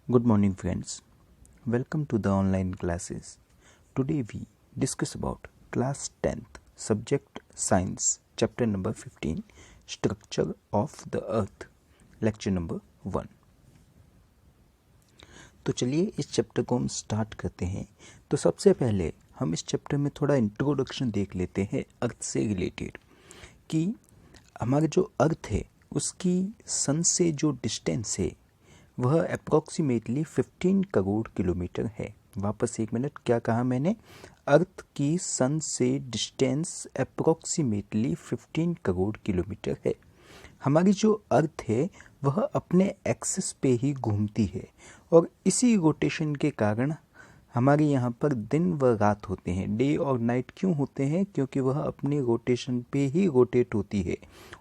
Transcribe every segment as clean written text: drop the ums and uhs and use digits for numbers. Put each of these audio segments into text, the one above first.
Good morning, friends. Welcome to the online classes. Today we discuss about class 10th subject science chapter number 15 structure of the earth lecture number 1. तो चलिए इस chapter को हम start करते हैं। तो सबसे पहले हम इस चैप्टर में थोड़ा इंट्रोडक्शन देख लेते हैं अर्थ से रिलेटेड कि हमारा जो अर्थ है उसकी सन से जो डिस्टेंस है वह अप्रॉक्सीमेटली 15 करोड़ किलोमीटर है। वापस एक मिनट, क्या कहा मैंने? अर्थ की सन से डिस्टेंस अप्रॉक्सीमेटली 15 करोड़ किलोमीटर है। हमारी जो अर्थ है वह अपने एक्सिस पे ही घूमती है और इसी रोटेशन के कारण हमारे यहाँ पर दिन व रात होते हैं। डे और नाइट क्यों होते हैं? क्योंकि वह अपने रोटेशन पे ही रोटेट होती है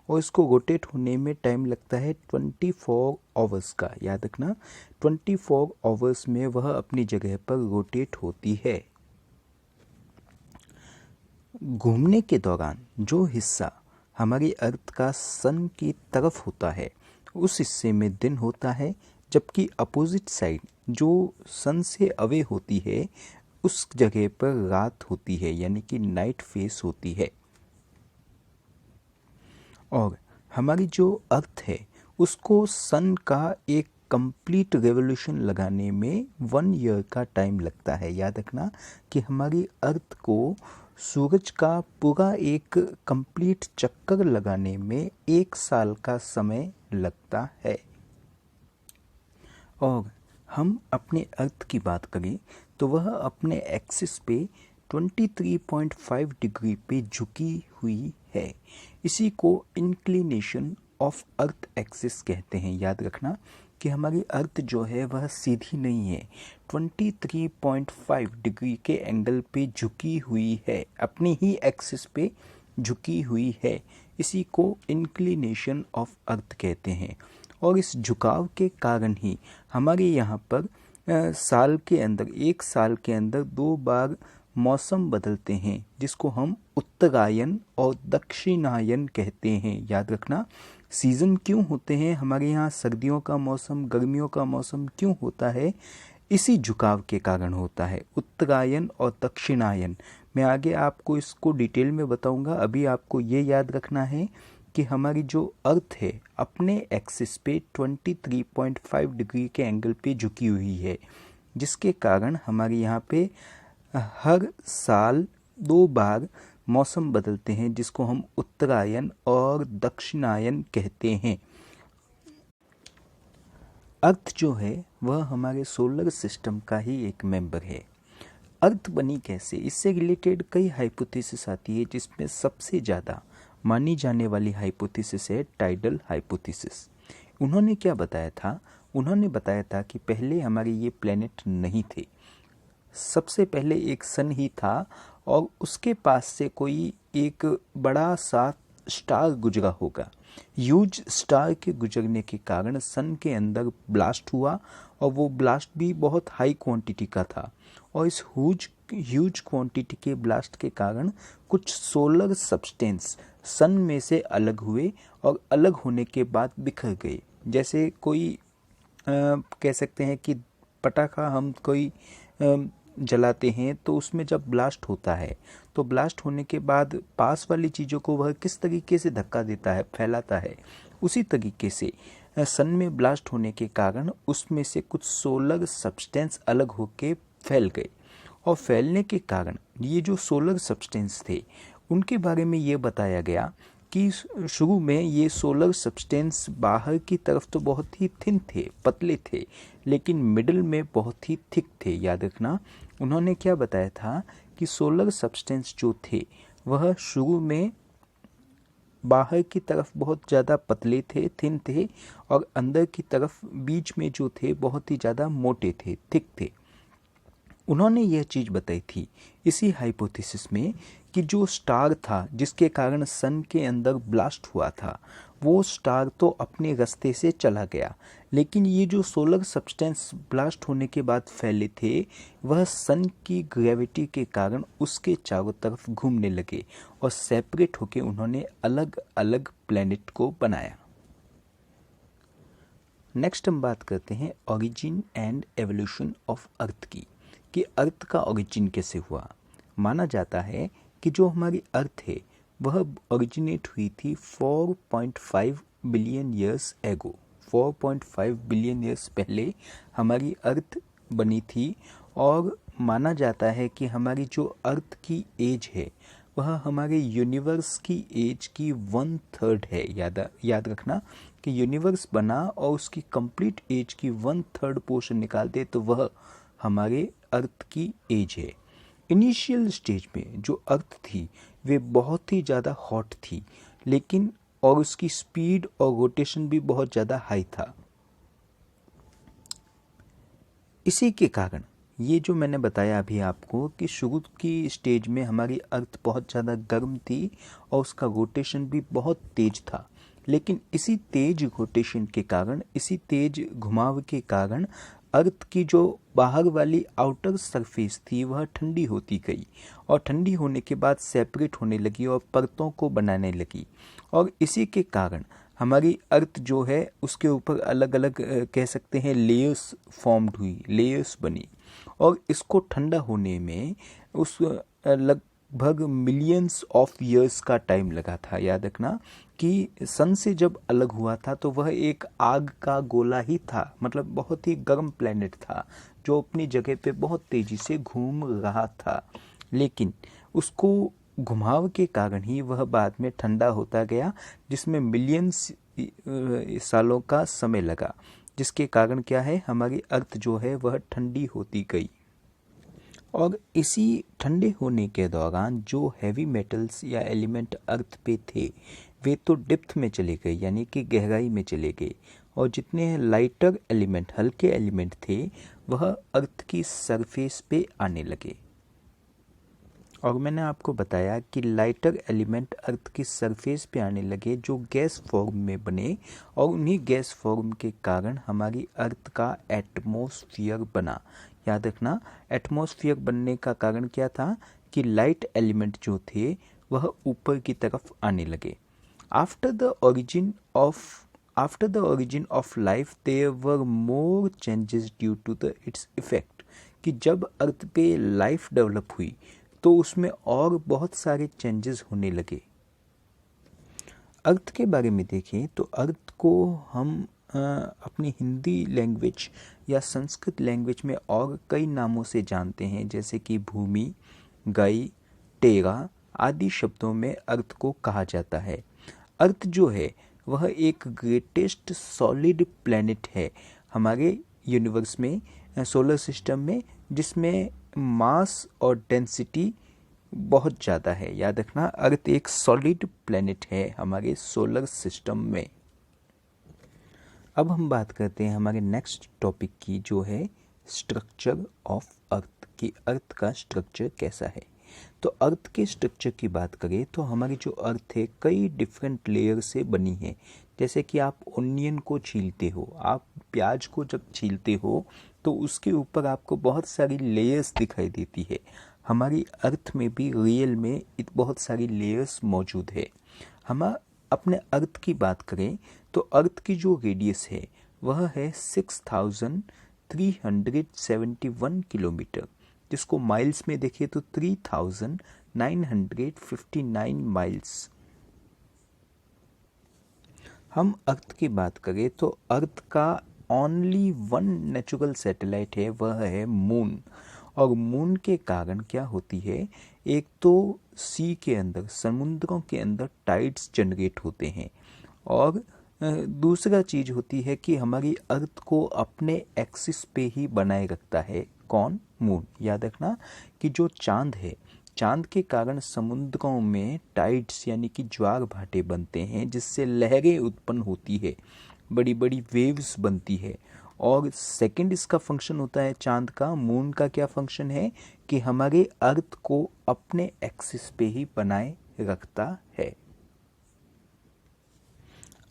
और इसको रोटेट होने में टाइम लगता है 24 आवर्स का। याद रखना, 24 आवर्स में वह अपनी जगह पर रोटेट होती है। घूमने के दौरान जो हिस्सा हमारी अर्थ का सन की तरफ होता है उस हिस्से में दिन होता है, जबकि अपोजिट साइड जो सन से अवे होती है उस जगह पर रात होती है, यानी कि नाइट फेस होती है। और हमारी जो अर्थ है उसको सन का एक कंप्लीट रेवोल्यूशन लगाने में 1 ईयर का टाइम लगता है। याद रखना कि हमारी अर्थ को सूरज का पूरा एक कंप्लीट चक्कर लगाने में 1 साल का समय लगता है। और हम अपने अर्थ की बात करें तो वह अपने एक्सिस पे 23.5 डिग्री पे झुकी हुई है। इसी को इंक्लिनेशन ऑफ अर्थ एक्सिस कहते हैं। याद रखना कि हमारी अर्थ जो है वह सीधी नहीं है, 23.5 डिग्री के एंगल पे झुकी हुई है, अपनी ही एक्सिस पे झुकी हुई है। इसी को इंक्लिनेशन ऑफ अर्थ कहते हैं। और इस झुकाव के कारण ही हमारे यहाँ पर साल के अंदर 1 साल के अंदर 2 बार मौसम बदलते हैं, जिसको हम उत्तरायण और दक्षिणायन कहते हैं। याद रखना, सीज़न क्यों होते हैं हमारे यहाँ, सर्दियों का मौसम, गर्मियों का मौसम क्यों होता है? इसी झुकाव के कारण होता है, उत्तरायण और दक्षिणायन। मैं आगे आपको इसको डिटेल में बताऊंगा। अभी आपको ये याद रखना है कि हमारी जो अर्थ है अपने एक्सिस पे 23.5 डिग्री के एंगल पे झुकी हुई है, जिसके कारण हमारे यहाँ पे हर साल 2 बार मौसम बदलते हैं, जिसको हम उत्तरायण और दक्षिणायन कहते हैं। अर्थ जो है वह हमारे सोलर सिस्टम का ही एक मेंबर है। अर्थ बनी कैसे, इससे रिलेटेड कई हाइपोथेसिस आती है, जिसमें सबसे ज़्यादा मानी जाने वाली हाइपोथेसिस है टाइडल हाइपोथेसिस। उन्होंने क्या बताया था? उन्होंने बताया था कि पहले हमारे ये प्लेनेट नहीं थे, सबसे पहले एक सन ही था और उसके पास से कोई एक बड़ा सा स्टार गुजरा होगा। ह्यूज स्टार के गुजरने के कारण सन के अंदर ब्लास्ट हुआ और वो ब्लास्ट भी बहुत हाई क्वांटिटी का था। और इस ह्यूज क्वांटिटी के ब्लास्ट के कारण कुछ सोलर सब्सटेंस सन में से अलग हुए और अलग होने के बाद बिखर गए। जैसे कोई कह सकते हैं कि पटाखा हम कोई जलाते हैं तो उसमें जब ब्लास्ट होता है तो ब्लास्ट होने के बाद पास वाली चीज़ों को वह किस तरीके से धक्का देता है, फैलाता है। उसी तरीके से सन में ब्लास्ट होने के कारण उसमें से कुछ सोलर सब्सटेंस अलग होके फैल गए और फैलने के कारण ये जो सोलर सब्सटेंस थे उनके बारे में ये बताया गया कि शुरू में ये सोलर सब्सटेंस बाहर की तरफ तो बहुत ही थिन थे, पतले थे, लेकिन मिडिल में बहुत ही थिक थे। याद रखना, उन्होंने क्या बताया था कि सोलर सब्सटेंस जो थे वह शुरू में बाहर की तरफ बहुत ज़्यादा पतले थे, थिन थे, और अंदर की तरफ बीच में जो थे बहुत ही ज़्यादा मोटे थे, थिक थे। उन्होंने यह चीज़ बताई थी इसी हाइपोथेसिस में कि जो स्टार था जिसके कारण सन के अंदर ब्लास्ट हुआ था, वो स्टार तो अपने रास्ते से चला गया, लेकिन ये जो सोलर सब्सटेंस ब्लास्ट होने के बाद फैले थे वह सन की ग्रेविटी के कारण उसके चारों तरफ घूमने लगे और सेपरेट होके उन्होंने अलग अलग प्लैनेट को बनाया। नेक्स्ट हम बात करते हैं origin and evolution of earth की, कि अर्थ का ओरिजिन कैसे हुआ। माना जाता है कि जो हमारी अर्थ है वह ओरिजिनेट हुई थी 4.5 billion years ago. 4.5 billion years पहले हमारी अर्थ बनी थी, और माना जाता है कि हमारी जो अर्थ की एज है वह हमारे यूनिवर्स की एज की 1/3 है। याद रखना कि यूनिवर्स बना और उसकी कंप्लीट एज की 1/3 पोर्शन निकाल दे तो वह हमारे अर्थ की एज है। इनिशियल स्टेज में जो अर्थ थी वे बहुत ही ज़्यादा हॉट थी, लेकिन और उसकी स्पीड और रोटेशन भी बहुत ज़्यादा हाई था। इसी के कारण ये जो मैंने बताया अभी आपको कि शुरू की स्टेज में हमारी अर्थ बहुत ज़्यादा गर्म थी और उसका रोटेशन भी बहुत तेज था, लेकिन इसी तेज रोटेशन के कारण, इसी तेज घुमाव के कारण अर्थ की जो बाहर वाली आउटर सरफेस थी वह ठंडी होती गई, और ठंडी होने के बाद सेपरेट होने लगी और परतों को बनाने लगी, और इसी के कारण हमारी अर्थ जो है उसके ऊपर अलग अलग कह सकते हैं लेयर्स फॉर्म्ड हुई, लेयर्स बनी, और इसको ठंडा होने में उस लगभग मिलियंस ऑफ ईयर्स का टाइम लगा था। याद रखना कि सन से जब अलग हुआ था तो वह एक आग का गोला ही था, मतलब बहुत ही गर्म प्लेनेट था जो अपनी जगह पे बहुत तेजी से घूम रहा था, लेकिन उसको घुमाव के कारण ही वह बाद में ठंडा होता गया, जिसमें मिलियंस सालों का समय लगा, जिसके कारण क्या है हमारी अर्थ जो है वह ठंडी होती गई। और इसी ठंडे होने के दौरान जो हैवी मेटल्स या एलिमेंट अर्थ पे थे वे तो डेप्थ में चले गए, यानी कि गहराई में चले गए, और जितने लाइटर एलिमेंट, हल्के एलिमेंट थे वह अर्थ की सरफेस पे आने लगे। और मैंने आपको बताया कि लाइटर एलिमेंट अर्थ की सरफेस पे आने लगे जो गैस फॉर्म में बने, और उन्हीं गैस फॉर्म के कारण हमारी अर्थ का एटमॉस्फेयर बना। याद रखना, एटमॉस्फेयर बनने का कारण क्या था कि लाइट एलिमेंट जो थे वह ऊपर की तरफ आने लगे। After the origin of life there were more changes due to its effect, कि जब अर्थ पे लाइफ डेवलप हुई तो उसमें और बहुत सारे चेंजेस होने लगे। अर्थ के बारे में देखें तो अर्थ को हम अपनी हिंदी लैंग्वेज या संस्कृत लैंग्वेज में और कई नामों से जानते हैं, जैसे कि भूमि, गई, टेरा आदि शब्दों में अर्थ को कहा जाता है। अर्थ जो है वह एक ग्रेटेस्ट सॉलिड प्लैनेट है हमारे यूनिवर्स में, सोलर सिस्टम में, जिसमें मास और डेंसिटी बहुत ज़्यादा है। याद रखना, अर्थ एक सॉलिड प्लैनेट है हमारे सोलर सिस्टम में। अब हम बात करते हैं हमारे नेक्स्ट टॉपिक की, जो है स्ट्रक्चर ऑफ अर्थ, कि अर्थ का स्ट्रक्चर कैसा है। तो अर्थ के स्ट्रक्चर की बात करें तो हमारी जो अर्थ है कई डिफरेंट लेयर से बनी है। जैसे कि आप ओनियन को छीलते हो, आप प्याज को जब छीलते हो तो उसके ऊपर आपको बहुत सारी लेयर्स दिखाई देती है। हमारी अर्थ में भी रियल में बहुत सारी लेयर्स मौजूद है। हम अपने अर्थ की बात करें तो अर्थ की जो रेडियस है वह है 6371 किलोमीटर, जिसको माइल्स में देखिए तो 3959 माइल्स। हम अर्थ की बात करें तो अर्थ का ओनली वन नेचुरल सैटेलाइट है, वह है मून। और मून के कारण क्या होती है, एक तो सी के अंदर, समुद्रों के अंदर टाइड्स जनरेट होते हैं, और दूसरा चीज होती है कि हमारी अर्थ को अपने एक्सिस पे ही बनाए रखता है। कौन? मून। याद रखना कि जो चांद है, चांद के कारण समुद्रों में टाइड्स यानी कि ज्वार भाटे बनते हैं, जिससे लहरें उत्पन्न होती है, बड़ी बड़ी वेव्स बनती है। और सेकंड इसका फंक्शन होता है चांद का। मून का क्या फंक्शन है कि हमारे अर्थ को अपने एक्सिस पे ही बनाए रखता है।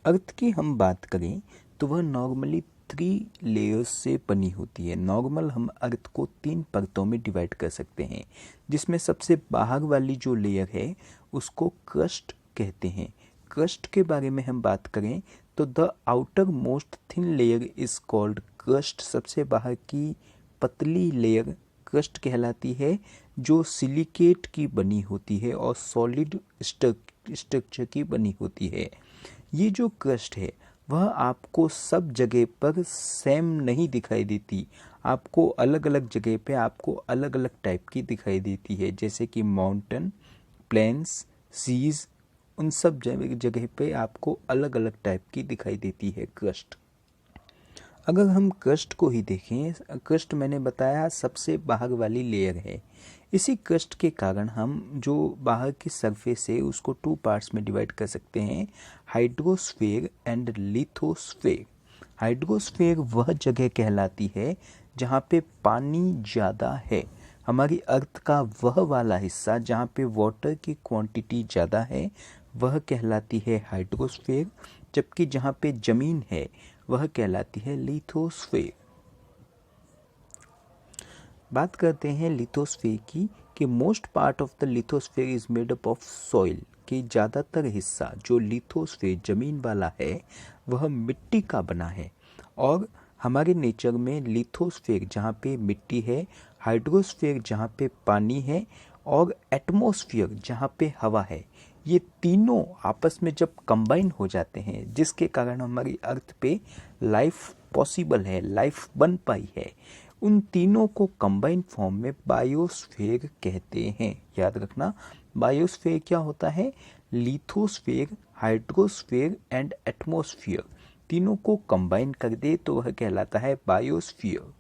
अर्थ की हम बात करें तो वह नॉर्मली 3 लेयर्स से बनी होती है। नॉर्मल हम अर्थ को 3 परतों में डिवाइड कर सकते हैं, जिसमें सबसे बाहर वाली जो लेयर है उसको क्रस्ट कहते हैं। क्रस्ट के बारे में हम बात करें तो the outer most thin layer is called crust. सबसे बाहर की पतली लेयर क्रस्ट कहलाती है, जो सिलिकेट की बनी होती है और सॉलिड स्ट्रक्चर की बनी होती है। ये जो क्रस्ट है वह आपको सब जगह पर सेम नहीं दिखाई देती, आपको अलग अलग जगह पे आपको अलग अलग टाइप की दिखाई देती है, जैसे कि माउंटेन, प्लेन्स, सीज, उन सब जगह पे आपको अलग अलग टाइप की दिखाई देती है क्रस्ट। अगर हम क्रस्ट को ही देखें, क्रस्ट मैंने बताया सबसे बाहर वाली लेयर है। इसी क्रस्ट के कारण हम जो बाहर की सरफेस है उसको 2 पार्ट्स में डिवाइड कर सकते हैं, हाइड्रोस्फीयर एंड लिथोस्फीयर। हाइड्रोस्फीयर वह जगह कहलाती है जहाँ पे पानी ज़्यादा है। हमारी अर्थ का वह वाला हिस्सा जहाँ पे वाटर की क्वांटिटी ज़्यादा है वह कहलाती है हाइड्रोस्फीयर, जबकि जहाँ पे ज़मीन है वह कहलाती है लिथोस्फीयर। बात करते हैं लिथोस्फीयर की कि most part of the lithosphere is made up of soil, कि ज़्यादातर हिस्सा जो लिथोस्फीयर ज़मीन वाला है वह मिट्टी का बना है। और हमारे नेचर में लिथोस्फीयर जहाँ पे मिट्टी है, हाइड्रोस्फीयर जहाँ पे पानी है और एटमॉस्फेयर जहाँ पे हवा है, ये तीनों आपस में जब कंबाइन हो जाते हैं जिसके कारण हमारी अर्थ पे लाइफ पॉसिबल है, लाइफ बन पाई है, उन तीनों को कंबाइन फॉर्म में बायोस्फीयर कहते हैं। याद रखना, बायोस्फीयर क्या होता है? लिथोस्फीयर, हाइड्रोस्फीयर एंड एटमॉस्फेयर तीनों को कंबाइन कर दे तो वह कहलाता है बायोस्फीयर।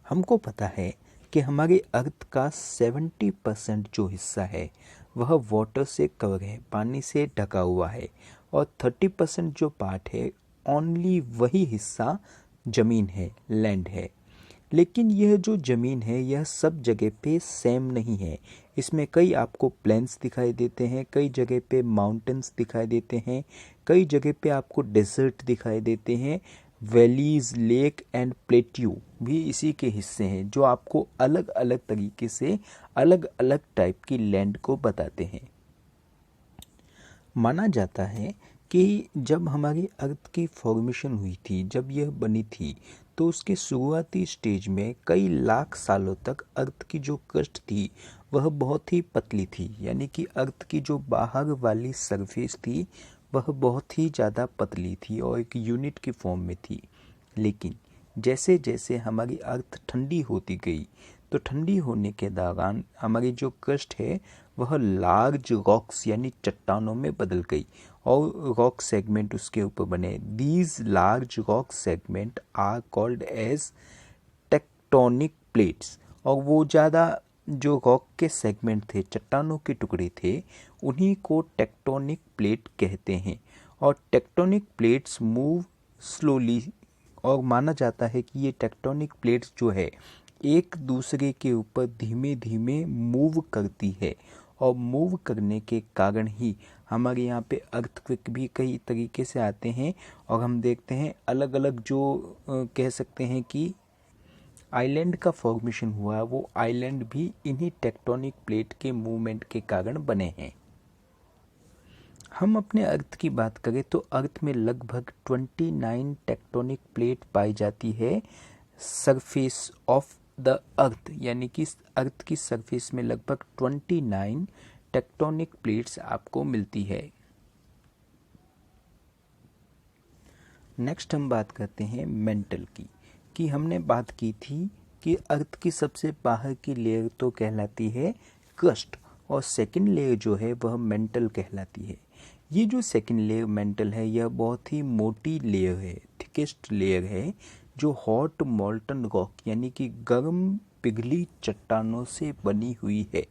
हमको पता है कि हमारे अर्थ का 70% जो हिस्सा है वह वाटर से कवर है, पानी से ढका हुआ है, और 30% जो पार्ट है ओनली वही हिस्सा ज़मीन है, लैंड है। लेकिन यह जो ज़मीन है यह सब जगह पे सेम नहीं है। इसमें कई आपको प्लेन्स दिखाई देते हैं, कई जगह पे माउंटेन्स दिखाई देते हैं, कई जगह पे आपको डेजर्ट दिखाई देते हैं, वैलीज, लेक एंड प्लेट्यू भी इसी के हिस्से हैं, जो आपको अलग अलग तरीके से अलग अलग टाइप की लैंड को बताते हैं। माना जाता है कि जब हमारी अर्थ की फॉर्मेशन हुई थी, जब यह बनी थी, तो उसके शुरुआती स्टेज में कई लाख सालों तक अर्थ की जो क्रस्ट थी वह बहुत ही पतली थी, यानी कि अर्थ की जो बाहर वाली सरफेस थी वह बहुत ही ज़्यादा पतली थी और एक यूनिट की फॉर्म में थी। लेकिन जैसे जैसे हमारी अर्थ ठंडी होती गई तो ठंडी होने के दौरान हमारी जो क्रस्ट है वह लार्ज रॉक्स यानी चट्टानों में बदल गई और रॉक सेगमेंट उसके ऊपर बने। These large rock segment are called as tectonic plates. और वो ज़्यादा जो रॉक के सेगमेंट थे, चट्टानों के टुकड़े थे, उन्हीं को टेक्टोनिक प्लेट कहते हैं। और टेक्टोनिक प्लेट्स मूव स्लोली, और माना जाता है कि ये टेक्टोनिक प्लेट्स जो है एक दूसरे के ऊपर धीमे धीमे मूव करती है, और मूव करने के कारण ही हमारे यहाँ पे अर्थक्वेक भी कई तरीके से आते हैं। और हम देखते हैं अलग अलग जो कह सकते हैं कि आइलैंड का फॉर्मेशन हुआ, वो आइलैंड भी इन्हीं टेक्टोनिक प्लेट के मूवमेंट के कारण बने हैं। हम अपने अर्थ की बात करें तो अर्थ में लगभग 29 टेक्टोनिक प्लेट पाई जाती है सरफेस ऑफ द अर्थ, यानी कि अर्थ की सरफेस में लगभग 29 टेक्टोनिक प्लेट्स आपको मिलती है। नेक्स्ट हम बात करते हैं मेंटल की, कि हमने बात की थी कि अर्थ की सबसे बाहर की लेयर तो कहलाती है क्रस्ट, और सेकंड लेयर जो है वह मेंटल कहलाती है। ये जो सेकंड लेयर मेंटल है यह बहुत ही मोटी लेयर है, थिकेस्ट लेयर है, जो हॉट मोल्टन रॉक यानी कि गर्म पिघली चट्टानों से बनी हुई है।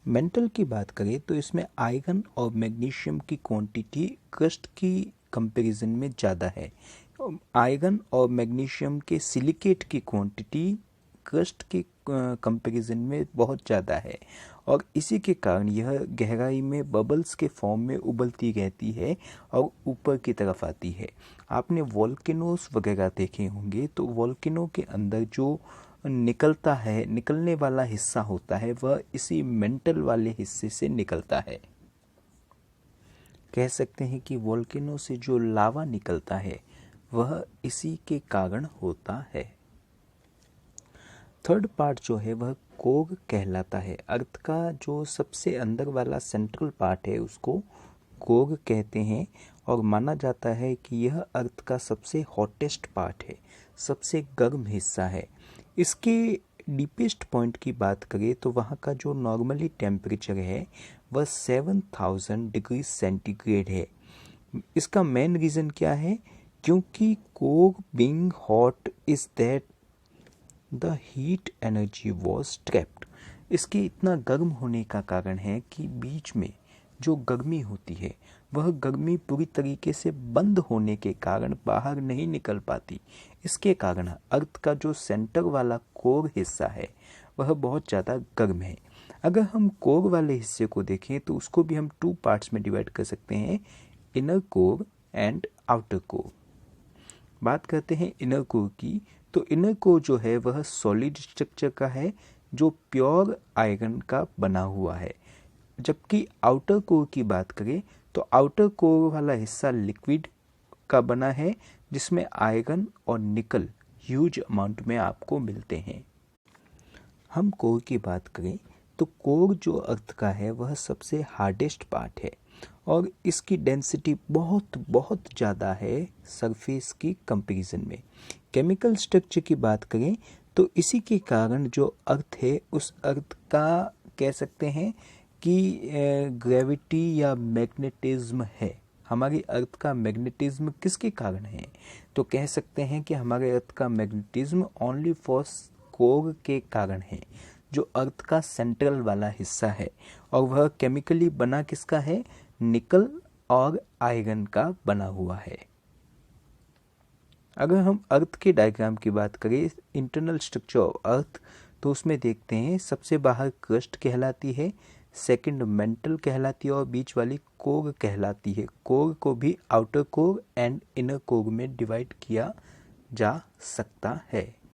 मेंटल की बात करें तो इसमें आयरन और मैग्नीशियम की क्वांटिटी क्रस्ट की कंपैरिजन में ज़्यादा है। आयरन और मैग्नीशियम के सिलिकेट की क्वांटिटी क्रस्ट के कंपैरिजन में बहुत ज़्यादा है, और इसी के कारण यह गहराई में बबल्स के फॉर्म में उबलती रहती है और ऊपर की तरफ आती है। आपने वॉल्केनोस वगैरह देखे होंगे, तो वॉल्केनो के अंदर जो निकलता है, निकलने वाला हिस्सा होता है, वह इसी मेंटल वाले हिस्से से निकलता है। कह सकते हैं कि वोल्केनो से जो लावा निकलता है वह इसी के कारण होता है। थर्ड पार्ट जो है वह कोर कहलाता है। अर्थ का जो सबसे अंदर वाला सेंट्रल पार्ट है उसको कोर कहते हैं और माना जाता है कि यह अर्थ का सबसे हॉटेस्ट पार्ट है, सबसे गर्म हिस्सा है। इसके डीपेस्ट पॉइंट की बात करें तो वहाँ का जो नॉर्मली टेम्परेचर है वह 7000 डिग्री सेंटीग्रेड है। इसका मेन रीज़न क्या है? क्योंकि core being hot is that the heat energy was trapped. इसके इतना गर्म होने का कारण है कि बीच में जो गर्मी होती है वह गर्मी पूरी तरीके से बंद होने के कारण बाहर नहीं निकल पाती। इसके कारण अर्थ का जो सेंटर वाला कोर हिस्सा है वह बहुत ज़्यादा गर्म है। अगर हम कोर वाले हिस्से को देखें तो उसको भी हम 2 पार्ट्स में डिवाइड कर सकते हैं, inner core and outer core. बात करते हैं इनर कोर की, तो इनर कोर जो है वह सॉलिड स्ट्रक्चर का है जो प्योर आयरन का बना हुआ है। जबकि आउटर कोर की बात करें तो आउटर कोर वाला हिस्सा लिक्विड का बना है जिसमें आयरन और निकल ह्यूज अमाउंट में आपको मिलते हैं। हम कोर की बात करें तो कोर जो अर्थ का है वह सबसे हार्डेस्ट पार्ट है और इसकी डेंसिटी बहुत बहुत ज़्यादा है सरफेस की कंपैरिजन में। केमिकल स्ट्रक्चर की बात करें तो इसी के कारण जो अर्थ है उस अर्थ का कह सकते हैं कि ग्रेविटी या मैग्नेटिज्म है। हमारी अर्थ का मैग्नेटिज्म किसके कारण है? तो कह सकते हैं कि हमारे अर्थ का मैग्नेटिज्म ओनली फॉर कोर के कारण है, जो अर्थ का सेंट्रल वाला हिस्सा है और वह केमिकली बना किसका है? निकल और आयरन का बना हुआ है। अगर हम अर्थ के डायग्राम की बात करें, इंटरनल स्ट्रक्चर ऑफ अर्थ, तो उसमें देखते हैं सबसे बाहर क्रस्ट कहलाती है, सेकंड मेंटल कहलाती है और बीच वाली कोर कहलाती है। कोर को भी outer core and inner core में डिवाइड किया जा सकता है।